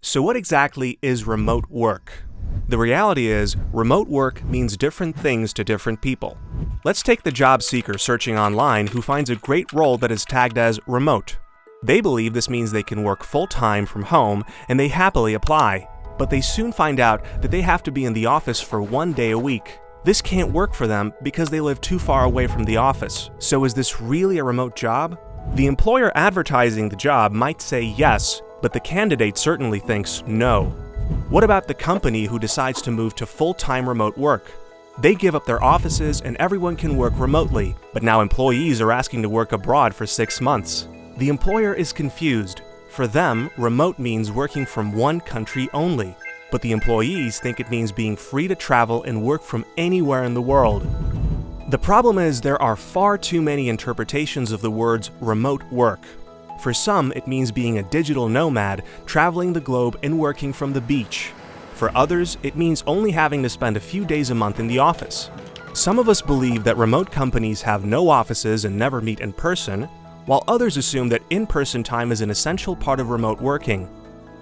So what exactly is remote work? The reality is, remote work means different things to different people. Let's take the job seeker searching online who finds a great role that is tagged as remote. They believe this means they can work full-time from home and they happily apply. But they soon find out that they have to be in the office for 1 day a week. This can't work for them because they live too far away from the office. So is this really a remote job? The employer advertising the job might say yes, but the candidate certainly thinks no. What about the company who decides to move to full-time remote work? They give up their offices and everyone can work remotely, but now employees are asking to work abroad for 6 months. The employer is confused. For them, remote means working from one country only, but the employees think it means being free to travel and work from anywhere in the world. The problem is there are far too many interpretations of the words remote work. For some, it means being a digital nomad, traveling the globe and working from the beach. For others, it means only having to spend a few days a month in the office. Some of us believe that remote companies have no offices and never meet in person, while others assume that in-person time is an essential part of remote working.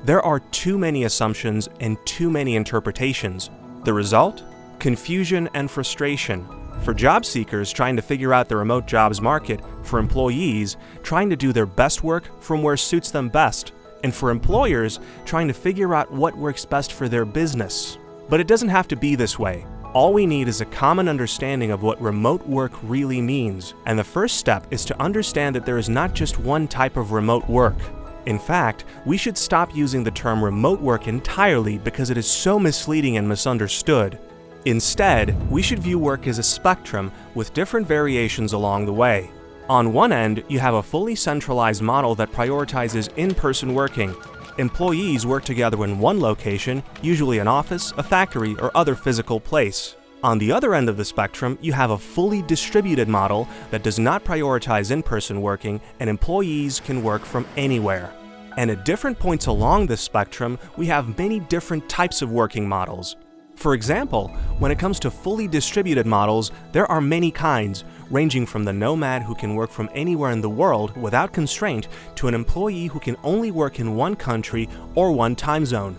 There are too many assumptions and too many interpretations. The result? Confusion and frustration. For job seekers trying to figure out the remote jobs market, for employees trying to do their best work from where suits them best, and for employers trying to figure out what works best for their business. But it doesn't have to be this way. All we need is a common understanding of what remote work really means, and the first step is to understand that there is not just one type of remote work. In fact, we should stop using the term remote work entirely because it is so misleading and misunderstood. Instead, we should view work as a spectrum with different variations along the way. On one end, you have a fully centralized model that prioritizes in-person working. Employees work together in one location, usually an office, a factory, or other physical place. On the other end of the spectrum, you have a fully distributed model that does not prioritize in-person working, and employees can work from anywhere. And at different points along this spectrum, we have many different types of working models. For example, when it comes to fully distributed models, there are many kinds, ranging from the nomad who can work from anywhere in the world without constraint to an employee who can only work in one country or one time zone.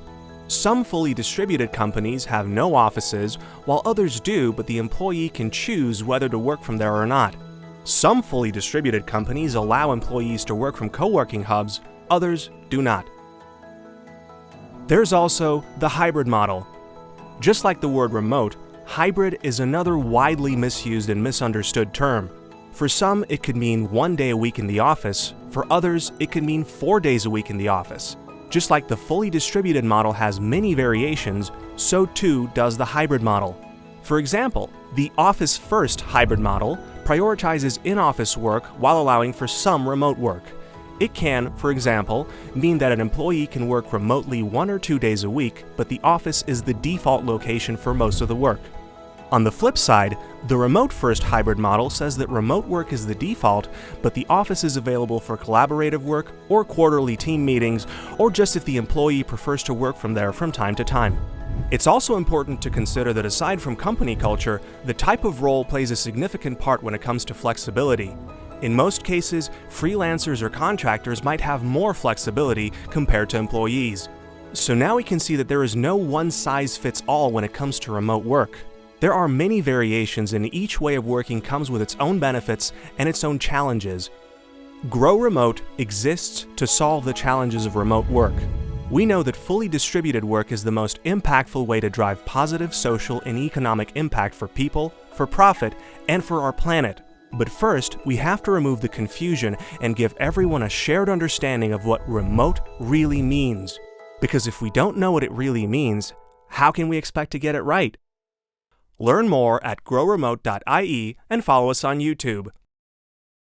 Some fully distributed companies have no offices, while others do, but the employee can choose whether to work from there or not. Some fully distributed companies allow employees to work from co-working hubs, others do not. There's also the hybrid model. Just like the word remote, hybrid is another widely misused and misunderstood term. For some, it could mean 1 day a week in the office. For others, it could mean 4 days a week in the office. Just like the fully distributed model has many variations, so too does the hybrid model. For example, the office-first hybrid model prioritizes in-office work while allowing for some remote work. It can, for example, mean that an employee can work remotely 1 or 2 days a week, but the office is the default location for most of the work. On the flip side, the remote-first hybrid model says that remote work is the default, but the office is available for collaborative work or quarterly team meetings, or just if the employee prefers to work from there from time to time. It's also important to consider that aside from company culture, the type of role plays a significant part when it comes to flexibility. In most cases, freelancers or contractors might have more flexibility compared to employees. So now we can see that there is no one-size-fits-all when it comes to remote work. There are many variations, and each way of working comes with its own benefits and its own challenges. Grow Remote exists to solve the challenges of remote work. We know that fully distributed work is the most impactful way to drive positive social and economic impact for people, for profit, and for our planet. But first, we have to remove the confusion and give everyone a shared understanding of what remote really means. Because if we don't know what it really means, how can we expect to get it right? Learn more at growremote.ie and follow us on YouTube.